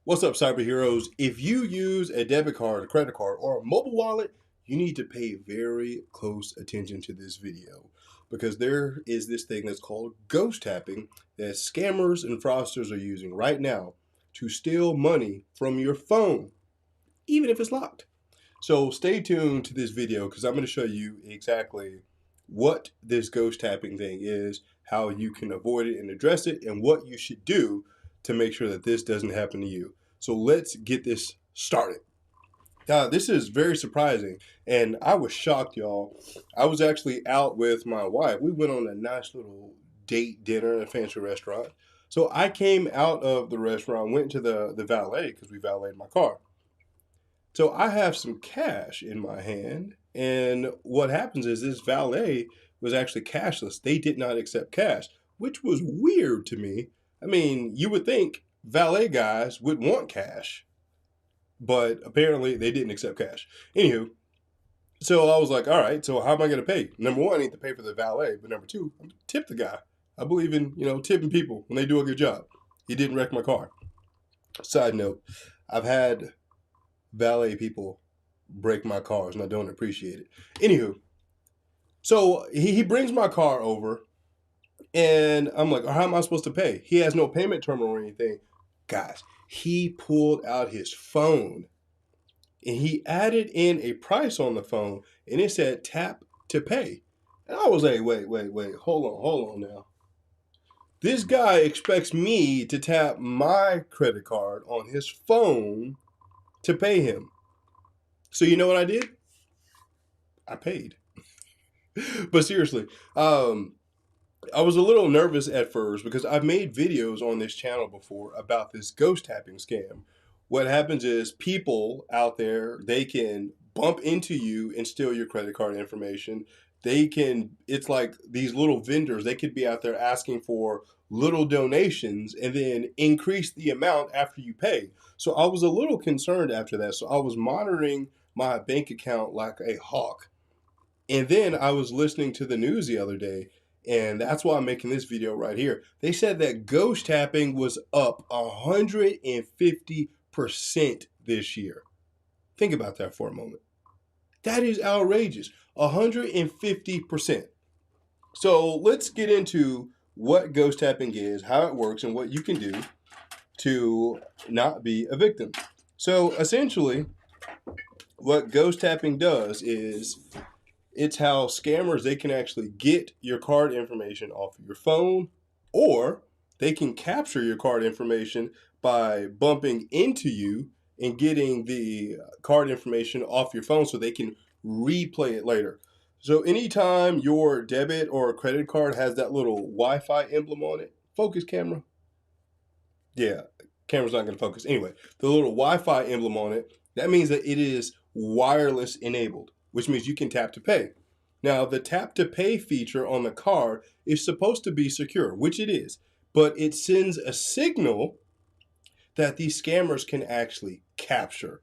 What's up, cyber heroes? If you use a debit card, a credit card, or a mobile wallet, you need to pay very close attention to this video because there is this thing that's called ghost tapping that scammers and fraudsters are using right now to steal money from your phone, even if it's locked. So stay tuned to this video because I'm going to show you exactly what this ghost tapping thing is, how you can avoid it and address it, and what you should do to make sure that this doesn't happen to you. So let's get this started. This is very surprising, and I was shocked, y'all. I was actually out with my wife. We went on a nice little date dinner at a fancy restaurant. So I came out of the restaurant, went to the valet because we valeted my car. So I have some cash in my hand, and what happens is this valet was actually cashless. They did not accept cash, which was weird to me. I mean, you would think valet guys would want cash, but apparently they didn't accept cash. Anywho, so I was like, all right, so how am I going to pay? Number one, I need to pay for the valet, but number two, I'm tip the guy. I believe in, tipping people when they do a good job. He didn't wreck my car. Side note, I've had valet people break my cars and I don't appreciate it. Anywho, so he brings my car over and I'm like, how am I supposed to pay? He has no payment terminal or anything. Guys, he pulled out his phone and he added in a price on the phone and it said tap to pay. And I was like, wait, hold on now. This guy expects me to tap my credit card on his phone to pay him. So you know what I did? I paid. But seriously, I was a little nervous at first because I've made videos on this channel before about this ghost tapping scam. What happens is people out there, they can bump into you and steal your credit card information. It's like these little vendors, they could be out there asking for little donations and then increase the amount after you pay. So I was a little concerned after that. So I was monitoring my bank account like a hawk. And then I was listening to the news the other day, and that's why I'm making this video right here. They said that ghost tapping was up 150% this year. Think about that for a moment. That is outrageous. 150%. So let's get into what ghost tapping is, how it works, and what you can do to not be a victim. So essentially, what ghost tapping does is it's how scammers, they can actually get your card information off of your phone, or they can capture your card information by bumping into you and getting the card information off your phone so they can replay it later. So anytime your debit or credit card has that little Wi-Fi emblem on it, focus camera. Yeah, camera's not going to focus. Anyway, the little Wi-Fi emblem on it, that means that it is wireless enabled, which means you can tap to pay. Now, the tap to pay feature on the card is supposed to be secure, which it is, but it sends a signal that these scammers can actually capture.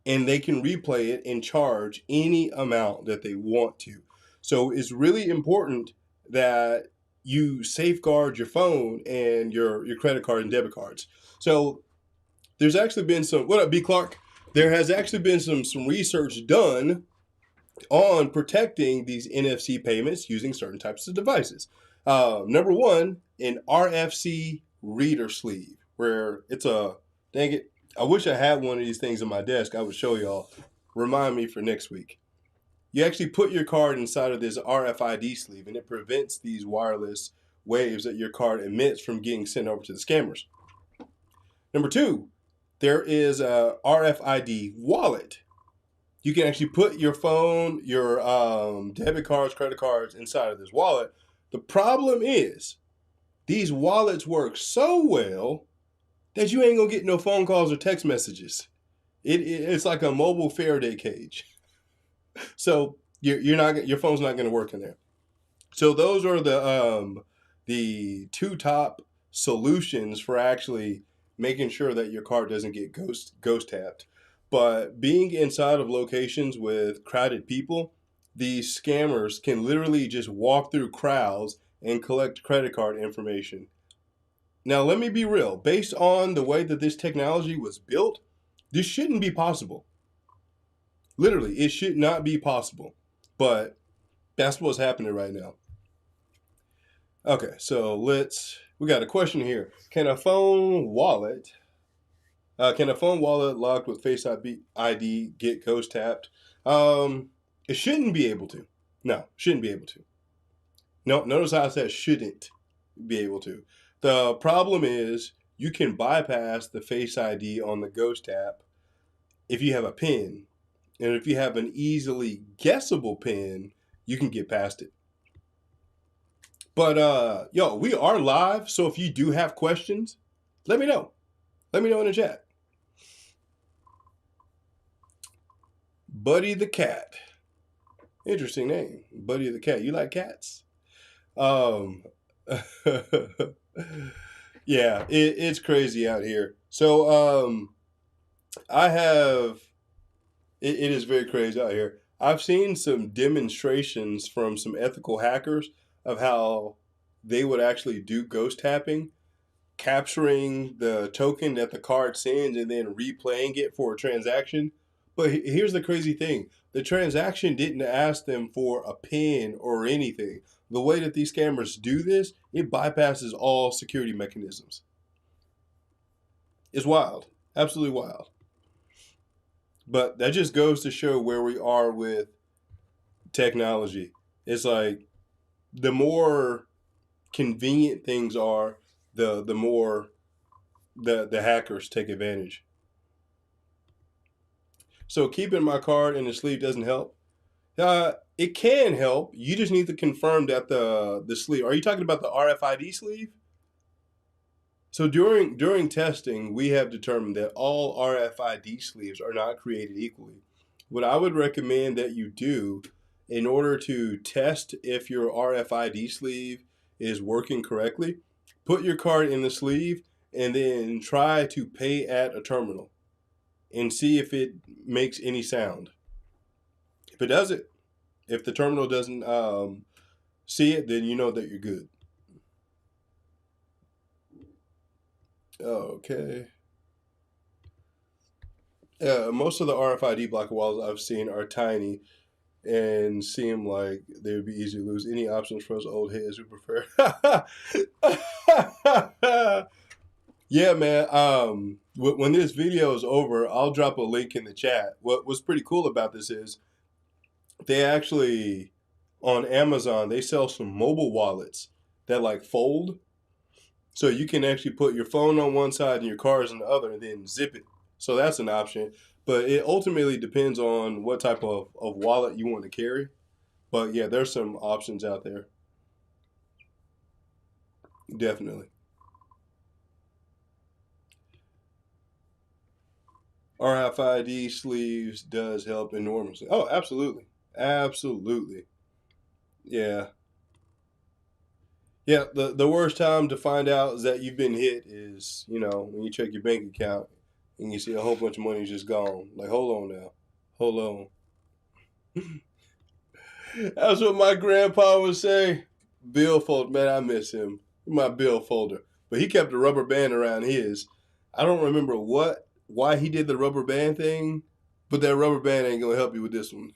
And they can replay it and charge any amount that they want to. So it's really important that you safeguard your phone and your credit card and debit cards. So there's actually been some, what up, B. Clark? There has actually been some research done on protecting these NFC payments using certain types of devices. Number one, an RFC reader sleeve, where it's a, dang it, I wish I had one of these things on my desk. I would show y'all. Remind me for next week. You actually put your card inside of this RFID sleeve, and it prevents these wireless waves that your card emits from getting sent over to the scammers. Number two, there is a RFID wallet. You can actually put your phone, your debit cards, credit cards inside of this wallet. The problem is these wallets work so well that you ain't gonna get no phone calls or text messages. It's like a mobile Faraday cage. So your phone's not gonna work in there. So those are the two top solutions for actually making sure that your card doesn't get ghost tapped. But being inside of locations with crowded people, these scammers can literally just walk through crowds and collect credit card information. Now, let me be real. Based on the way that this technology was built, this shouldn't be possible. Literally, it should not be possible. But that's what's happening right now. Okay, so we got a question here. Can a phone wallet locked with Face ID get ghost tapped? It shouldn't be able to. No, shouldn't be able to. No, notice how I said shouldn't be able to. The problem is you can bypass the Face ID on the ghost tap if you have a PIN. And if you have an easily guessable PIN, you can get past it. But yo, we are live, so if you do have questions, let me know. Let me know in the chat. Buddy the Cat. Interesting name. Buddy the Cat. You like cats? Um yeah, it's crazy out here. So I have it is very crazy out here. I've seen some demonstrations from some ethical hackers of how they would actually do ghost tapping, capturing the token that the card sends and then replaying it for a transaction. But here's the crazy thing. The transaction didn't ask them for a PIN or anything. The way that these scammers do this, it bypasses all security mechanisms. It's wild. Absolutely wild. But that just goes to show where we are with technology. It's like the more convenient things are, the more the hackers take advantage. So keeping my card in the sleeve doesn't help. It can help. You just need to confirm that the sleeve. Are you talking about the RFID sleeve? So during testing, we have determined that all RFID sleeves are not created equally. What I would recommend that you do in order to test if your RFID sleeve is working correctly, put your card in the sleeve and then try to pay at a terminal and see if it makes any sound. If it doesn't, if the terminal doesn't see it, then you know that you're good. Okay. Most of the RFID blocker wallets I've seen are tiny and seem like they would be easy to lose. Any options for us old heads who prefer? Yeah, man. When this video is over, I'll drop a link in the chat. What's pretty cool about this is they actually on Amazon they sell some mobile wallets that like fold, so you can actually put your phone on one side and your cards on the other, and then zip it. So that's an option. But it ultimately depends on what type of wallet you want to carry. But yeah, there's some options out there. Definitely. RFID sleeves does help enormously. Oh, absolutely. Absolutely. Yeah. Yeah, the worst time to find out is that you've been hit is, when you check your bank account and you see a whole bunch of money just gone. Like, hold on now. Hold on. That's what my grandpa would say. Bill folder, man, I miss him. My bill folder. But he kept a rubber band around his. I don't remember why he did the rubber band thing, but that rubber band ain't gonna help you with this one.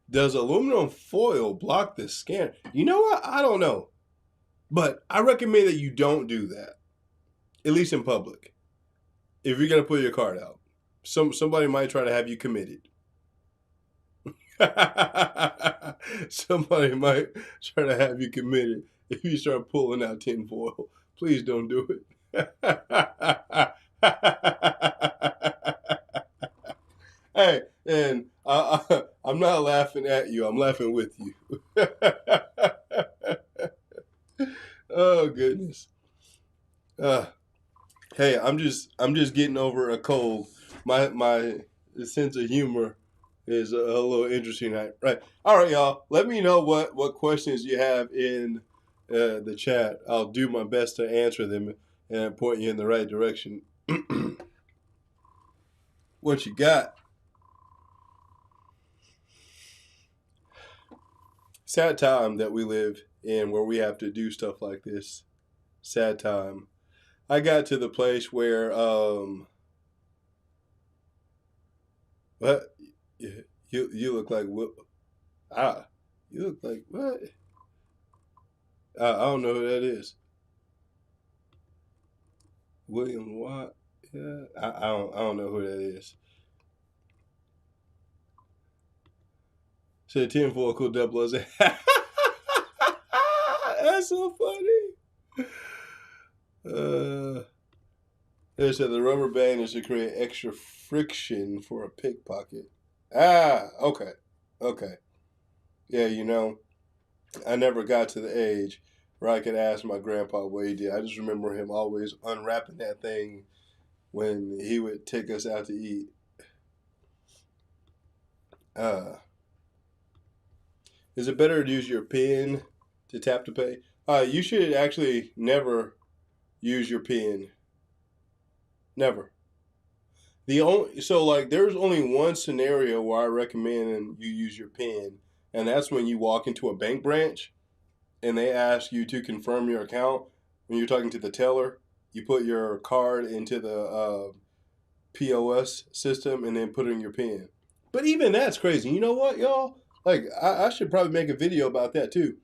Does aluminum foil block the scan? You know what? I don't know. But I recommend that you don't do that. At least in public. If you're gonna put your card out. Somebody might try to have you committed. Somebody might try to have you committed if you start pulling out tinfoil. Please don't do it. Hey, and I'm not laughing at you. I'm laughing with you. Oh goodness. Uh, hey, I'm just getting over a cold. My sense of humor is a little interesting, right? All right, y'all. Let me know what questions you have in the chat. I'll do my best to answer them and point you in the right direction. What you got? Sad time that we live in where we have to do stuff like this. Sad time. I got to the place where what you look like ah you look like what I don't know who that is. William Watt. Yeah, I don't know who that is. Said tinfoil cool double as That's so funny. Uh, they said the rubber band is to create extra friction for a pickpocket. Okay, okay. Yeah, I never got to the age where I could ask my grandpa what he did. I just remember him always unwrapping that thing when he would take us out to eat. Uh, is it better to use your PIN to tap to pay? You should actually never use your PIN. Never. There's only one scenario where I recommend you use your PIN, and that's when you walk into a bank branch and they ask you to confirm your account. When you're talking to the teller, you put your card into the POS system and then put in your PIN. But even that's crazy. You know what, y'all? Like, I should probably make a video about that too.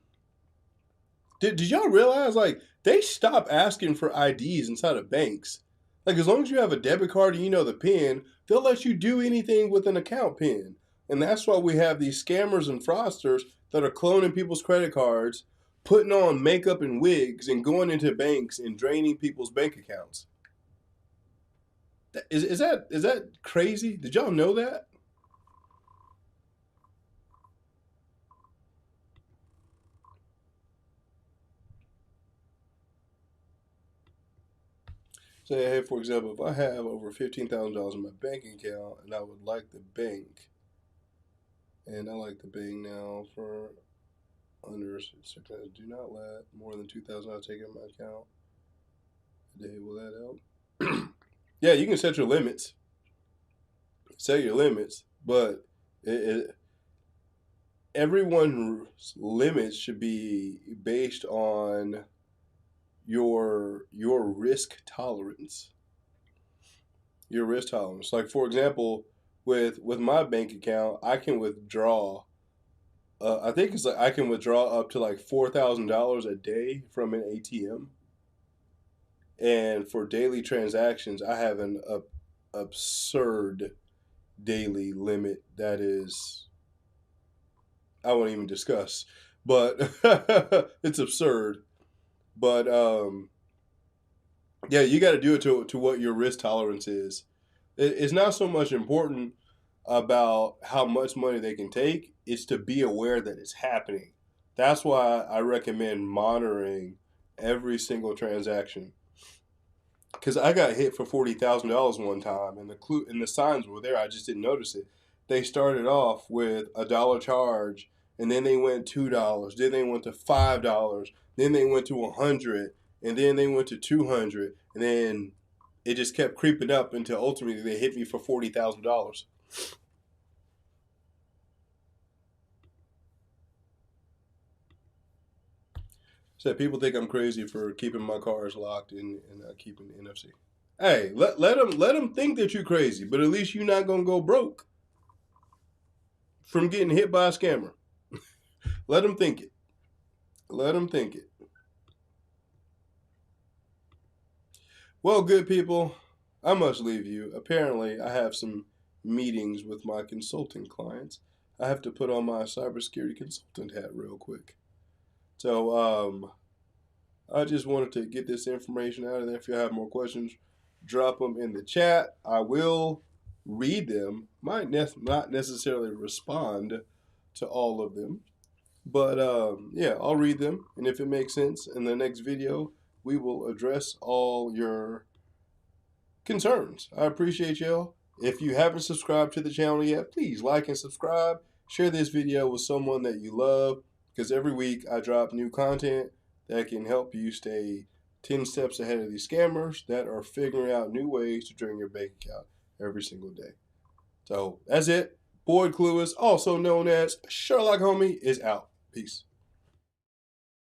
Did y'all realize, like, they stopped asking for IDs inside of banks? Like, as long as you have a debit card and you know the PIN, they'll let you do anything with an account PIN. And that's why we have these scammers and fraudsters that are cloning people's credit cards, putting on makeup and wigs, and going into banks and draining people's bank accounts. Is that crazy? Did y'all know that? Say, hey, for example, if I have over $15,000 in my bank account and I would like the bank, and I like the bank now for under $6,000, do not let more than $2,000 take in my account a day. Will that help? Yeah, you can set your limits. Set your limits, but everyone's limits should be based on your risk tolerance. Your risk tolerance. Like, for example, with my bank account, I can withdraw. I think it's like I can withdraw up to like $4,000 a day from an ATM, and for daily transactions, I have an absurd daily limit that is I won't even discuss, but it's absurd. But yeah, you got to do it to what your risk tolerance is. It's not so much important about how much money they can take, it's to be aware that it's happening. That's why I recommend monitoring every single transaction. Because I got hit for $40,000 one time, and the signs were there. I just didn't notice it. They started off with $1 charge, and then they went $2. Then they went to $5. Then they went to 100, and then they went to 200, and then it just kept creeping up until ultimately they hit me for $40,000. So people think I'm crazy for keeping my cars locked and not keeping the NFC. Hey, let them think that you're crazy, but at least you're not gonna go broke from getting hit by a scammer. Let them think it. Let them think it. Well, good people, I must leave you. Apparently, I have some meetings with my consulting clients. I have to put on my cybersecurity consultant hat real quick. So, I just wanted to get this information out of there. If you have more questions, drop them in the chat. I will read them. Might not necessarily respond to all of them, but yeah, I'll read them. And if it makes sense, in the next video, we will address all your concerns. I appreciate y'all. If you haven't subscribed to the channel yet, please like and subscribe. Share this video with someone that you love, because every week I drop new content that can help you stay 10 steps ahead of these scammers that are figuring out new ways to drain your bank account every single day. So that's it. Boyd Clueless, also known as Sherlock Homie, is out. Peace.